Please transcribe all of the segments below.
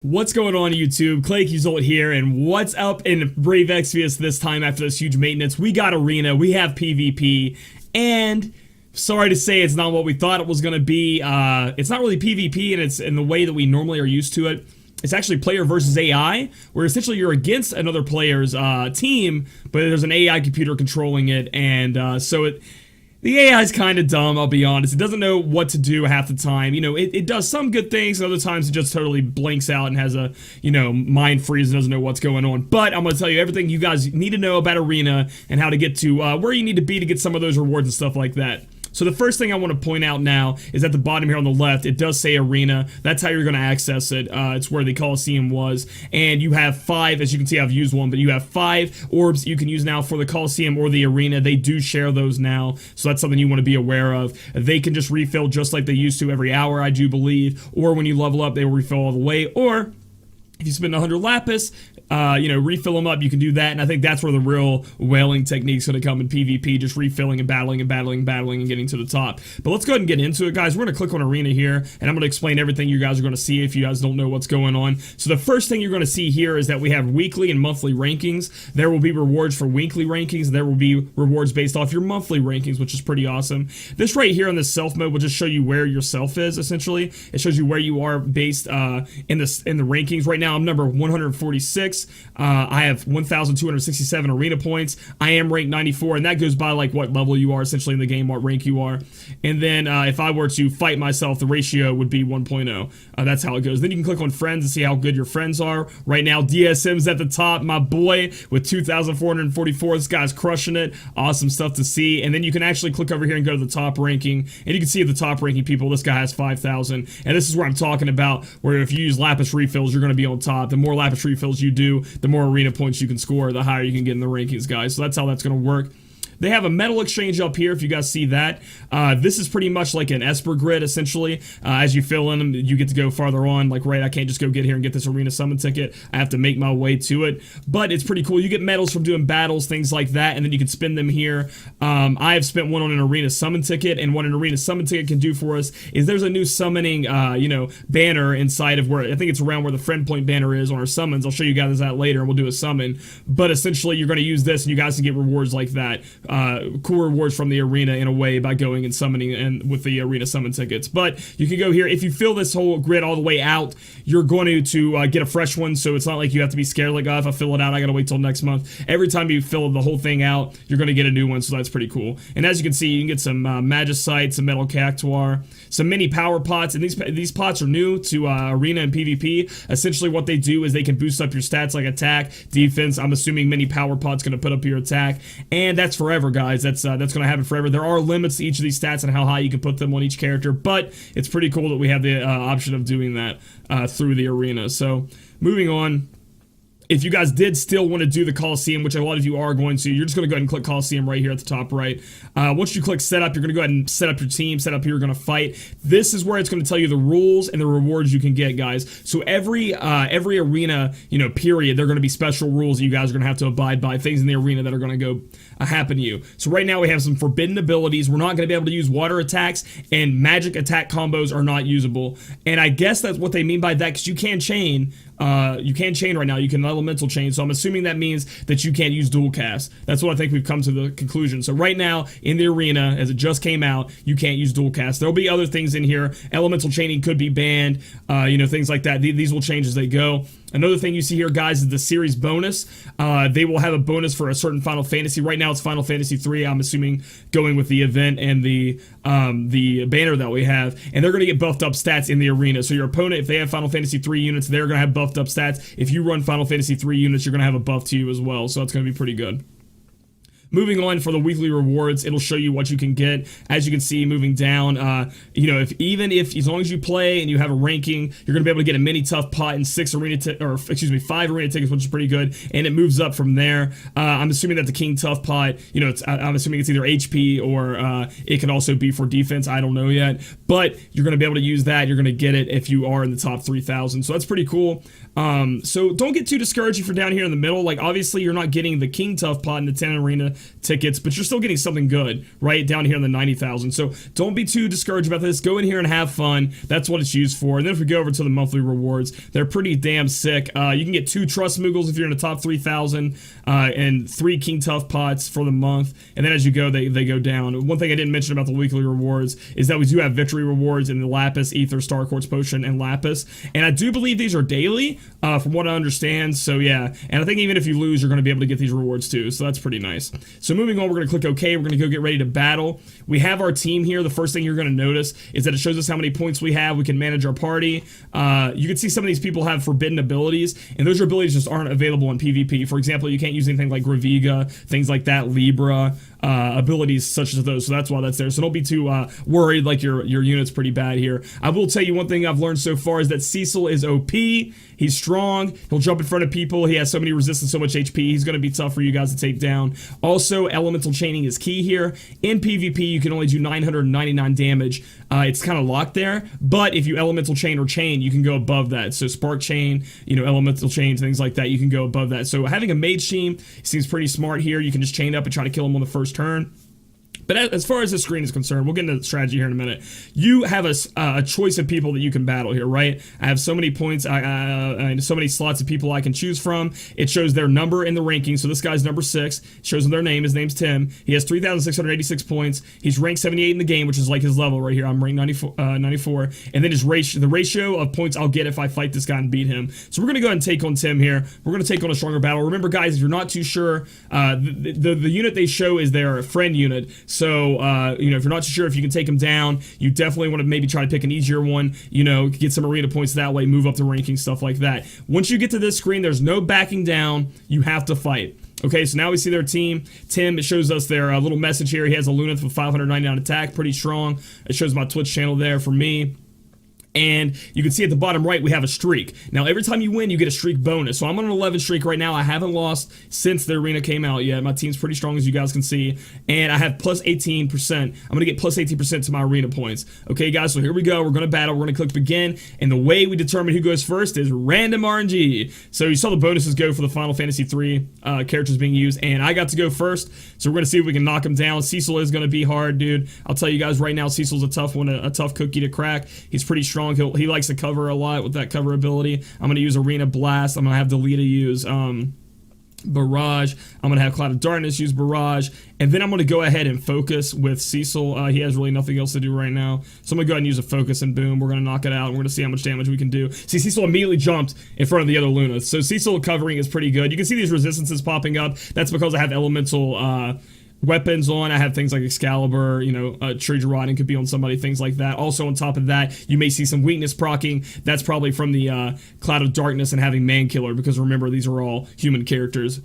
What's going on YouTube? Claykeysult here, and what's up in Brave Exvius this time after this huge maintenance? We got Arena, we have PvP, and sorry to say it's not what we thought it was going to be. It's not really PvP, and it's in the way that we normally are used to it. It's actually player versus AI, where essentially you're against another player's team, but there's an AI computer controlling it, and the AI is kind of dumb, I'll be honest. It doesn't know what to do half the time. You know, it does some good things, and other times it just totally blinks out and has a, mind freeze and doesn't know what's going on. But I'm going to tell you everything you guys need to know about Arena and how to get to where you need to be to get some of those rewards and stuff like that. So the first thing I want to point out now is at the bottom here on the left, it does say Arena. That's how you're going to access it. It's where the Colosseum was. And you have 5, as you can see, I've used one, but you have 5 orbs you can use now for the Colosseum or the Arena. They do share those now, so that's something you want to be aware of. They can just refill just like they used to every hour, I do believe. Or when you level up, they will refill all the way. Or if you spend 100 lapis, refill them up, you can do that, and I think that's where the real whaling technique's going to come in PvP, just refilling and battling and battling and battling and getting to the top. But let's go ahead and get into it, guys. We're going to click on Arena here, and I'm going to explain everything you guys are going to see if you guys don't know what's going on. So the first thing you're going to see here is that we have weekly and monthly rankings. There will be rewards for weekly rankings. There will be rewards based off your monthly rankings, which is pretty awesome. This right here on the self mode will just show you where your self is, essentially. It shows you where you are based in the rankings. Right now, I'm number 146. I have 1,267 arena points. I am ranked 94, and that goes by like what level you are essentially in the game, what rank you are. And then if I were to fight myself, the ratio would be 1.0. That's how it goes. Then you can click on friends and see how good your friends are. Right now, DSM's at the top, my boy, with 2,444. This guy's crushing it. Awesome stuff to see. And then you can actually click over here and go to the top ranking, and you can see the top ranking people. This guy has 5,000, and this is where I'm talking about, where if you use lapis refills, you're going to be on top. The more lapis refills you do, the more arena points you can score, the higher you can get in the rankings, guys. So that's how that's going to work. They have a medal exchange up here, if you guys see that. This is pretty much like an Esper grid, essentially. As you fill in them, you get to go farther on. Like, right, I can't just go get here and get this arena summon ticket. I have to make my way to it. But it's pretty cool. You get medals from doing battles, things like that, and then you can spend them here. I have spent one on an arena summon ticket, and what an arena summon ticket can do for us is there's a new summoning, banner inside of where, I think it's around where the friend point banner is on our summons. I'll show you guys that later, and we'll do a summon. But essentially, you're going to use this, and you guys can get rewards like that. Cool rewards from the arena in a way by going and summoning and with the arena summon tickets. But you can go here. If you fill this whole grid all the way out, you're going to get a fresh one, so it's not like you have to be scared like, if I fill it out, I gotta wait till next month. Every time you fill the whole thing out, you're gonna get a new one, so that's pretty cool. And as you can see, you can get some magicite, some metal cactuar, some mini power pots, and these pots are new to arena and PvP. Essentially what they do is they can boost up your stats like attack, defense. I'm assuming mini power pot's gonna put up your attack, and that's forever, guys. That's gonna happen forever. There are limits to each of these stats and how high you can put them on each character, but it's pretty cool that we have the option of doing that through the arena. So moving on, if you guys did still want to do the Colosseum, which a lot of you are going to, you're just going to go ahead and click Colosseum right here at the top right. Once you click setup, you're going to go ahead and set up your team, set up who you're going to fight. This is where it's going to tell you the rules and the rewards you can get, guys. So every arena, period, there are going to be special rules that you guys are going to have to abide by, things in the arena that are going to go happen to you. So right now we have some forbidden abilities. We're not going to be able to use water attacks, and magic attack combos are not usable. And I guess that's what they mean by that, because you can chain. You can chain right now. You can elemental chain, so I'm assuming that means that you can't use dual cast. That's what I think we've come to the conclusion. So right now in the arena, as it just came out, you can't use dual cast. There'll be other things in here. Elemental chaining could be banned, things like that. These will change as they go. Another thing you see here, guys, is the series bonus. They will have a bonus for a certain Final Fantasy. Right now it's Final Fantasy 3, I'm assuming, going with the event and the banner that we have. And they're going to get buffed up stats in the arena. So your opponent, if they have Final Fantasy 3 units, they're going to have buffed up stats. If you run Final Fantasy 3 units, you're going to have a buff to you as well. So that's going to be pretty good. Moving on, for the weekly rewards, it'll show you what you can get. As you can see, moving down, if as long as you play and you have a ranking, you're gonna be able to get a mini tough pot and 5 arena tickets, which is pretty good. And it moves up from there. I'm assuming that the king tough pot, I'm assuming it's either HP or it can also be for defense. I don't know yet, but you're gonna be able to use that. You're gonna get it if you are in the top 3,000. So that's pretty cool. So don't get too discouraged if you're down here in the middle. Like, obviously, you're not getting the king tough pot in the 10 arena tickets, but you're still getting something good right down here in the 90,000. So don't be too discouraged about this. Go in here and have fun. That's what it's used for. And then if we go over to the monthly rewards, they're pretty damn sick. You can get 2 Trust Moogles if you're in the top 3,000, and 3 King Tough Pots for the month. And then as you go, they go down. One thing I didn't mention about the weekly rewards is that we do have victory rewards in the Lapis, Ether, Star Quartz Potion, and Lapis. And I do believe these are daily, from what I understand. So yeah, and I think even if you lose, you're going to be able to get these rewards too. So that's pretty nice. So moving on, we're going to click OK. We're going to go get ready to battle. We have our team here. The first thing you're going to notice is that it shows us how many points we have. We can manage our party. You can see some of these people have forbidden abilities, and those abilities just aren't available in PvP. For example, you can't use anything like Graviga, things like that, Libra, abilities such as those. So that's why that's there. So don't be too worried like your unit's pretty bad here. I will tell you one thing I've learned so far is that Cecil is OP. He's strong. He'll jump in front of people. He has so many resistance, so much HP. He's going to be tough for you guys to take down. Also, elemental chaining is key here. In PvP, you can only do 999 damage. It's kind of locked there, but if you elemental chain or chain, you can go above that. So spark chain, elemental chain, things like that, you can go above that. So having a mage team seems pretty smart here. You can just chain up and try to kill him on the first turn. But as far as the screen is concerned, we'll get into the strategy here in a minute. You have a choice of people that you can battle here, right? I have so many points, so many slots of people I can choose from. It shows their number in the ranking. So this guy's number 6. It shows them their name. His name's Tim. He has 3,686 points. He's ranked 78 in the game, which is like his level right here. I'm ranked 94. And then the ratio of points I'll get if I fight this guy and beat him. So we're going to go ahead and take on Tim here. We're going to take on a stronger battle. Remember, guys, if you're not too sure, the unit they show is their friend unit. So, if you're not too sure if you can take them down, you definitely want to maybe try to pick an easier one, get some arena points that way, move up the ranking, stuff like that. Once you get to this screen, there's no backing down. You have to fight. Okay, so now we see their team. Tim, it shows us their little message here. He has a Lunith with 599 attack, pretty strong. It shows my Twitch channel there for me. And you can see at the bottom right, we have a streak. Now, every time you win, you get a streak bonus. So I'm on an 11 streak right now. I haven't lost since the arena came out yet. My team's pretty strong, as you guys can see. And I have plus 18%. I'm going to get plus 18% to my arena points. Okay, guys, so here we go. We're going to battle. We're going to click begin. And the way we determine who goes first is random RNG. So you saw the bonuses go for the Final Fantasy 3 characters being used. And I got to go first. So we're going to see if we can knock him down. Cecil is going to be hard, dude. I'll tell you guys right now, Cecil's a tough one, a tough cookie to crack. He's pretty strong. He likes to cover a lot with that cover ability. I'm going to use Arena Blast. I'm going to have Delita use Barrage. I'm going to have Cloud of Darkness use Barrage. And then I'm going to go ahead and focus with Cecil. He has really nothing else to do right now. So I'm going to go ahead and use a focus, and boom, we're going to knock it out. And we're going to see how much damage we can do. See, Cecil immediately jumped in front of the other Lunith. So Cecil covering is pretty good. You can see these resistances popping up. That's because I have elemental weapons on. I have things like Excalibur, Tree Rotting could be on somebody, things like that. Also on top of that, you may see some weakness proccing. That's probably from the Cloud of Darkness and having Man Killer, because remember, these are all human characters.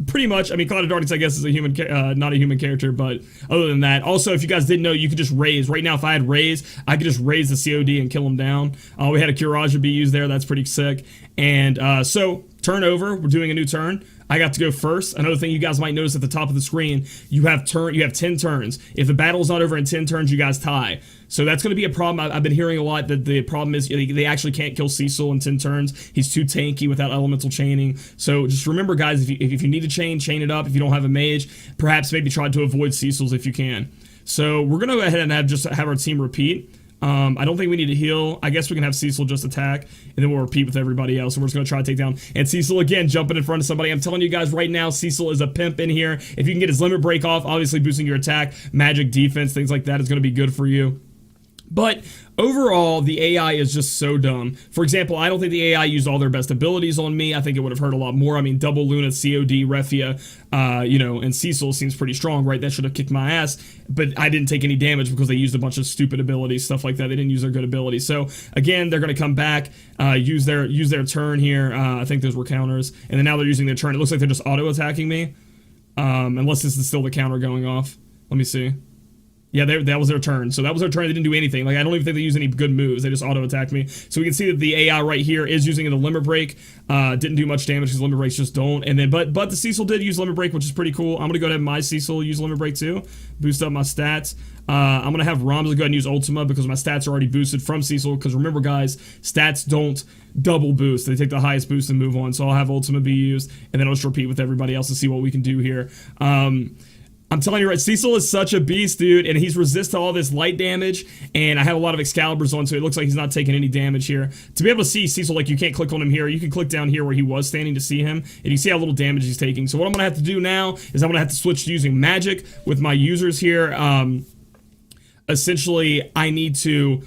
Pretty much, I mean, Cloud of Darkness, I guess, is a human, not a human character, but other than that, also, if you guys didn't know, you could just raise. Right now, if I had raise, I could just raise the COD and kill him down. We had a Curage be used there. That's pretty sick. And so, turn over. We're doing a new turn. I got to go first. Another thing you guys might notice at the top of the screen, you have 10 turns. If the battle's not over in 10 turns, you guys tie. So that's going to be a problem. I've been hearing a lot that the problem is they actually can't kill Cecil in 10 turns. He's too tanky without elemental chaining. So just remember, guys, if you need to chain it up. If you don't have a mage, perhaps maybe try to avoid Cecil's if you can. So we're going to go ahead and have our team repeat. I don't think we need to heal. I guess we can have Cecil just attack, and then we'll repeat with everybody else, and we're just going to try to take down. And Cecil, again, jumping in front of somebody. I'm telling you guys right now, Cecil is a pimp in here. If you can get his limit break off, obviously boosting your attack, magic, defense, things like that is going to be good for you. But overall, the AI is just so dumb. For example, I don't think the AI used all their best abilities on me. I think it would have hurt a lot more. I mean, double Luna, COD, Refia, and Cecil seems pretty strong, right? That should have kicked my ass. But I didn't take any damage because they used a bunch of stupid abilities, stuff like that. They didn't use their good abilities. So again, they're going to come back, use their turn here. I think those were counters, and then now they're using their turn. It looks like they're just auto attacking me, unless this is still the counter going off. Let me see. Yeah, that was their turn. So that was their turn. They didn't do anything. Like, I don't even think they used any good moves. They just auto-attacked me. So we can see that the AI right here is using the Limit Break. Didn't do much damage because Limit Breaks just don't. And then, but the Cecil did use Limit Break, which is pretty cool. I'm going to go ahead and my Cecil use Limit Break too. Boost up my stats. I'm going to have Ramza go ahead and use Ultima because my stats are already boosted from Cecil. Because remember, guys, stats don't double boost. They take the highest boost and move on. So I'll have Ultima be used. And then I'll just repeat with everybody else to see what we can do here. I'm telling you, right, Cecil is such a beast, dude, and he's resistant to all this light damage, and I have a lot of Excaliburs on, so it looks like he's not taking any damage here. To be able to see Cecil, like, you can't click on him here. You can click down here where he was standing to see him, and you see how little damage he's taking. So what I'm going to have to do now is I'm going to have to switch to using magic with my users here. Essentially, I need to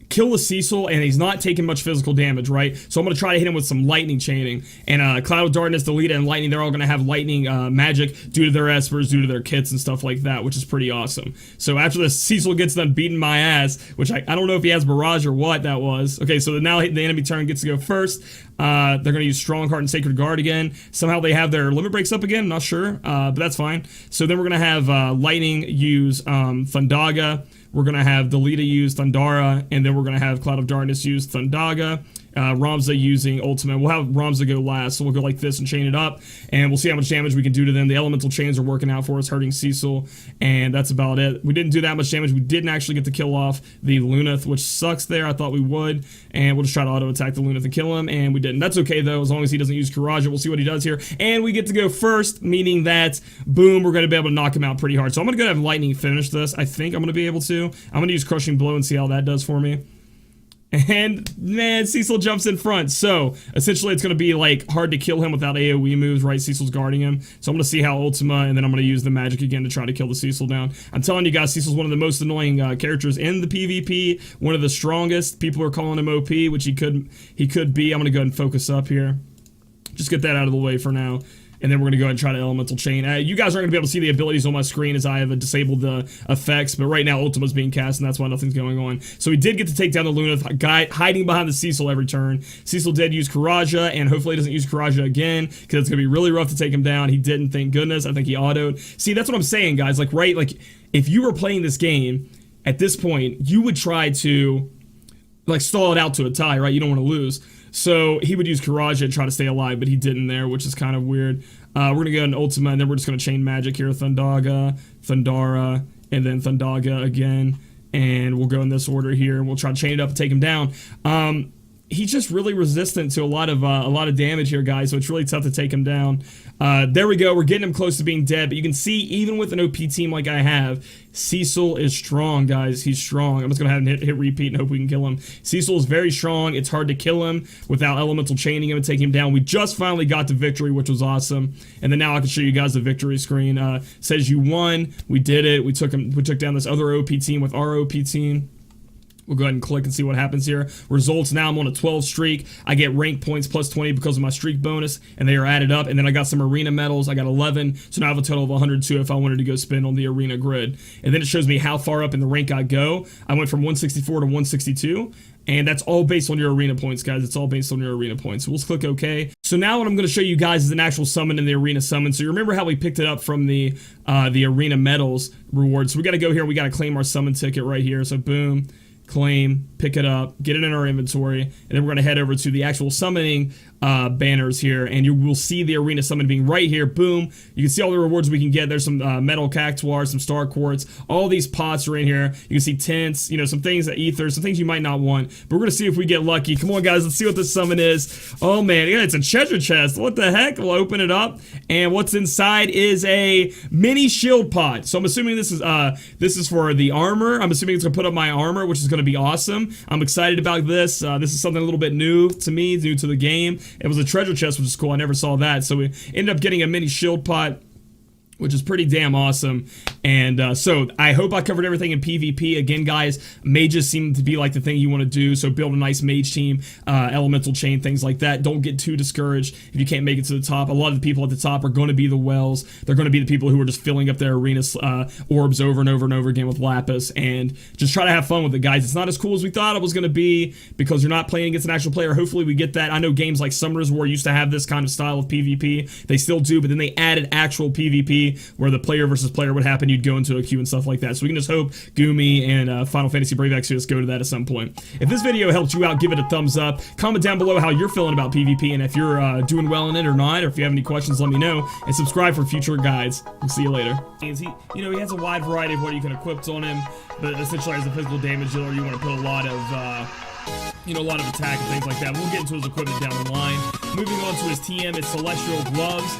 kill the Cecil, and he's not taking much physical damage, right? So I'm going to try to hit him with some lightning chaining. And Cloud of Darkness, Delita, and Lightning, they're all going to have lightning magic due to their espers, due to their kits and stuff like that, which is pretty awesome. So after this, Cecil gets done beating my ass, which I don't know if he has Barrage or what that was. Okay, so now the enemy turn gets to go first. They're going to use Strongheart and Sacred Guard again. Somehow they have their limit breaks up again. I'm not sure, but that's fine. So then we're going to have Lightning use Thundaga. We're going to have Delita use Thundara, and then we're going to have Cloud of Darkness use Thundaga. Ramza using Ultimate. We'll have Ramza go last, so we'll go like this and chain it up, and we'll see how much damage we can do to them. The elemental chains are working out for us, hurting Cecil, and that's about it. We didn't do that much damage. We didn't actually get to kill off the Luneth, which sucks there. I thought we would, and we'll just try to auto-attack the Luneth and kill him, and we didn't. That's okay, though, as long as he doesn't use Karaja. We'll see what he does here, and we get to go first, meaning that, boom, we're going to be able to knock him out pretty hard. So I'm going to go have Lightning finish this. I think I'm going to be able to. I'm going to use Crushing Blow and see how that does for me. And, man, Cecil jumps in front. So, essentially, it's going to be, like, hard to kill him without AoE moves, right? Cecil's guarding him. So, I'm going to see how Ultima, and then I'm going to use the magic again to try to kill the Cecil down. I'm telling you guys, Cecil's one of the most annoying characters in the PvP. One of the strongest. People are calling him OP, which he could be. I'm going to go ahead and focus up here. Just get that out of the way for now. And then we're going to go ahead and try to Elemental Chain. You guys aren't going to be able to see the abilities on my screen as I have disabled the effects, but right now Ultima's being cast, and that's why nothing's going on. So we did get to take down the Luneth, guy hiding behind the Cecil every turn. Cecil did use Karaja, and hopefully he doesn't use Karaja again, because it's going to be really rough to take him down. He didn't, thank goodness. I think he autoed. See, that's what I'm saying, guys. Like, right, like, if you were playing this game, at this point, you would try to, like, stall it out to a tie, right? You don't want to lose. So he would use Karaja and try to stay alive, but he didn't there, which is kind of weird. We're going to go in Ultima, and then we're just going to chain magic here. Thundaga, Thundara, and then Thundaga again. And we'll go in this order here, and we'll try to chain it up and take him down. He's just really resistant to a lot of damage here, guys, so it's really tough to take him down. There we go. We're getting him close to being dead, but you can see, even with an OP team like I have, Cecil is strong, guys. He's strong. I'm just going to have him hit repeat and hope we can kill him. Cecil is very strong. It's hard to kill him without elemental chaining him and taking him down. We just finally got to victory, which was awesome. And then now I can show you guys the victory screen. Says you won. We did it. We took down this other OP team with our OP team. We'll go ahead and click and see what happens here. Results, now I'm on a 12 streak. I get rank points plus 20 because of my streak bonus, and they are added up. And then I got some arena medals. I got 11, so now I have a total of 102 if I wanted to go spin on the arena grid. And then it shows me how far up in the rank I go. I went from 164 to 162. And that's all based on your arena points, guys. It's all based on your arena points. So we'll just click OK. So now what I'm going to show you guys is an actual summon in the arena summon. So you remember how we picked it up from the arena medals reward. So we got to go here. We got to claim our summon ticket right here. So boom. Claim, pick it up, get it in our inventory, and then we're going to head over to the actual summoning banners here, and you will see the arena summon being right here. Boom. You can see all the rewards we can get. There's some metal cactuars, some star quartz. All these pots are in here. You can see tents, you know, some things that ether, some things you might not want. But we're going to see if we get lucky. Come on, guys. Let's see what this summon is. Oh, man. Yeah, it's a treasure chest. What the heck? We'll open it up, and what's inside is a mini shield pot. So I'm assuming this is for the armor. I'm assuming it's going to put up my armor, which is going to be awesome. I'm excited about this. This is something a little bit new to me, new to the game. It was a treasure chest, which is cool. I never saw that. So we ended up getting a mini shield pot, which is pretty damn awesome. And so I hope I covered everything in PvP. Again, guys, mages seem to be like the thing you want to do. So build a nice mage team, elemental chain, things like that. Don't get too discouraged if you can't make it to the top. A lot of the people at the top are going to be the wells. They're going to be the people who are just filling up their arena orbs over and over and over again with lapis. And just try to have fun with it, guys. It's not as cool as we thought it was going to be because you're not playing against an actual player. Hopefully we get that. I know games like Summoners War used to have this kind of style of PvP. They still do, but then they added actual PvP. PvP, where the player versus player would happen. You'd go into a queue and stuff like that. So we can just hope Gumi and Final Fantasy Brave Exvius go to that at some point. If this video helped you out, give it a thumbs up. Comment down below how you're feeling about PvP and if you're doing well in it or not, or if you have any questions, let me know. And subscribe for future guides. We'll see you later. He has a wide variety of what you can equip on him, but essentially as a physical damage dealer, you want to put a lot of a lot of attack and things like that. We'll get into his equipment down the line. Moving on to his TM, it's Celestial Gloves.